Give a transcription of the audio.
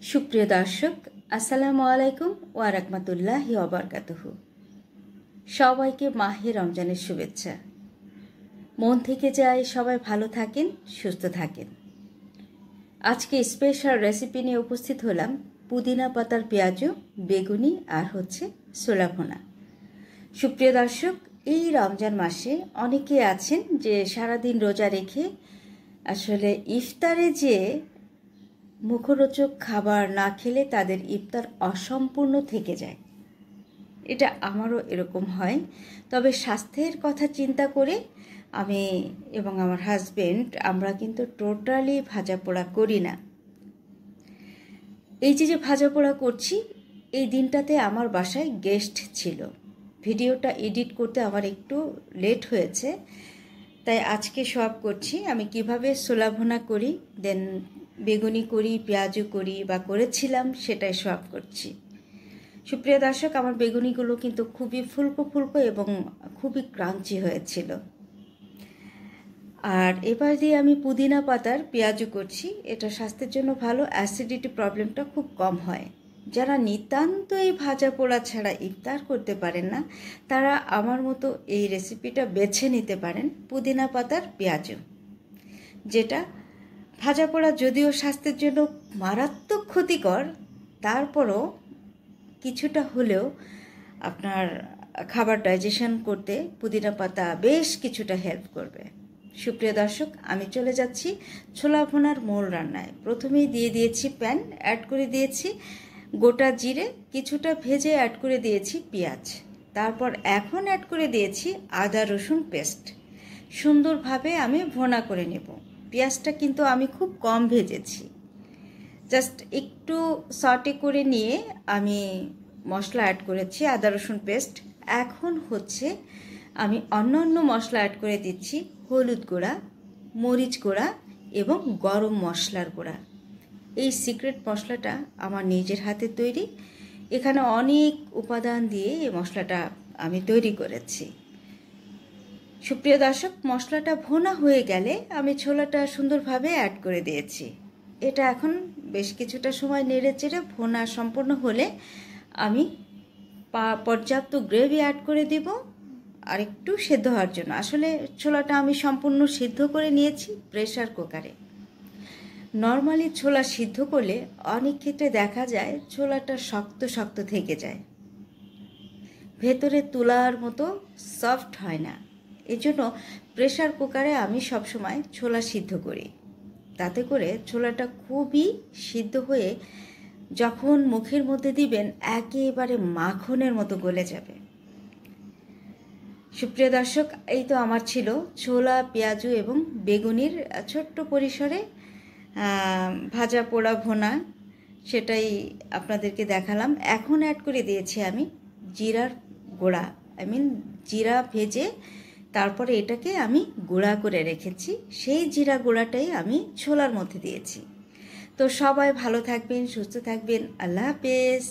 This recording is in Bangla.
সুপ্রিয় দর্শক, আসসালামু আলাইকুম ওয়া রাহমাতুল্লাহি ওয়া বারাকাতুহু। সবাইকে মাহে রমজানের শুভেচ্ছা। মন থেকে চাই সবাই ভালো থাকেন, সুস্থ থাকেন। আজকে স্পেশাল রেসিপি নিয়ে উপস্থিত হলাম। পুদিনা পাতার পেঁয়াজু, বেগুনি আর ছোলা ভুনা। সুপ্রিয় দর্শক, এই রমজান মাসে অনেকে আছেন যে সারাদিন রোজা রেখে আসলে ইফতারে যে মুখরোচক খাবার না খেলে তাদের ইফতার অসম্পূর্ণ থেকে যায়। এটা আমারও এরকম হয়। তবে স্বাস্থ্যের কথা চিন্তা করে আমি এবং আমার হাজবেন্ড আমরা কিন্তু টোটালি ভাজা পোড়া করি না। এই যে ভাজা পোড়া করছি, এই দিনটাতে আমার বাসায় গেস্ট ছিল। ভিডিওটা এডিট করতে আমার একটু লেট হয়েছে, তাই আজকে সব করছি আমি কিভাবে ছোলা ভুনা করি, দেন বেগুনি করি, পেঁয়াজু করি বা করেছিলাম, সেটাই সব করছি। সুপ্রিয় দর্শক, আমার বেগুনিগুলো কিন্তু খুবই ফুলকো ফুলকো এবং খুবই ক্রাঞ্চি হয়েছিল। আর এবার দিয়ে আমি পুদিনা পাতার পেঁয়াজু করছি। এটা স্বাস্থ্যের জন্য ভালো, অ্যাসিডিটি প্রবলেমটা খুব কম হয়। যারা নিতান্ত এই ভাজা পোড়া ছাড়া ইফতার করতে পারেন না, তারা আমার মতো এই রেসিপিটা বেছে নিতে পারেন, পুদিনা পাতার পেঁয়াজু। যেটা ভাজা পোড়া যদিও স্বাস্থ্যের জন্য মারাত্মক ক্ষতিকর, তারপরও কিছুটা হলেও আপনার খাবার ডাইজেশন করতে পুদিনা পাতা বেশ কিছুটা হেল্প করবে। সুপ্রিয় দর্শক, আমি চলে যাচ্ছি ছোলা ভুনার মূল রান্নায়। প্রথমেই দিয়ে দিয়েছি প্যান, অ্যাড করে দিয়েছি গোটা জিরে, কিছুটা ভেজে অ্যাড করে দিয়েছি পেঁয়াজ, তারপর এখন অ্যাড করে দিয়েছি আদা রসুন পেস্ট। সুন্দরভাবে আমি ভুনা করে নেব। পেঁয়াজটা কিন্তু আমি খুব কম ভেজেছি, জাস্ট একটু সটে করে নিয়ে আমি মশলা অ্যাড করেছি আদা রসুন পেস্ট। এখন আমি অন্য মশলা অ্যাড করে দিচ্ছি হলুদ গুঁড়া, মরিচ গুঁড়া এবং গরম মশলার গুঁড়া। এই সিক্রেট মশলাটা আমার নিজের হাতে তৈরি। এখানে অনেক উপাদান দিয়ে এই মশলাটা আমি তৈরি করেছি। সুপ্রিয় দর্শক, মশলাটা ভুনা হয়ে গেলে আমি ছোলাটা সুন্দরভাবে অ্যাড করে দিয়েছি। এটা এখন বেশ কিছুটা সময় নেড়ে চেড়ে ভুনা সম্পূর্ণ হলে আমি পর্যাপ্ত গ্রেভি অ্যাড করে দিব আর একটু সেদ্ধ হওয়ার জন্য। আসলে ছোলাটা আমি সম্পূর্ণ সিদ্ধ করে নিয়েছি প্রেসার কুকারে। নর্মালি ছোলা সিদ্ধ করলে অনেক ক্ষেত্রে দেখা যায় ছোলাটা শক্ত শক্ত থেকে যায়, ভেতরে তুলার মতো সফট হয় না। এজন্য প্রেসার কুকারে আমি সবসময় ছোলা সিদ্ধ করি। তাতে করে ছোলাটা খুবই সিদ্ধ হয়ে যখন মুখের মধ্যে দিবেন একেবারে মাখনের মতো গলে যাবে। সুপ্রিয় দর্শক, এই তো আমার ছিল ছোলা, পেঁয়াজু এবং বেগুনির ছোট্ট পরিসরে ভাজা পোড়া ভুনা, সেটাই আপনাদেরকে দেখালাম। এখন অ্যাড করে দিয়েছি আমি জিরার গুঁড়া, জিরা ভেজে তারপরে এটাকে আমি গুঁড়া করে রেখেছি, সেই জিরা গুঁড়াটাই আমি ছোলার মধ্যে দিয়েছি। তো সবাই ভালো থাকবেন, সুস্থ থাকবেন। আল্লাহ হাফেজ।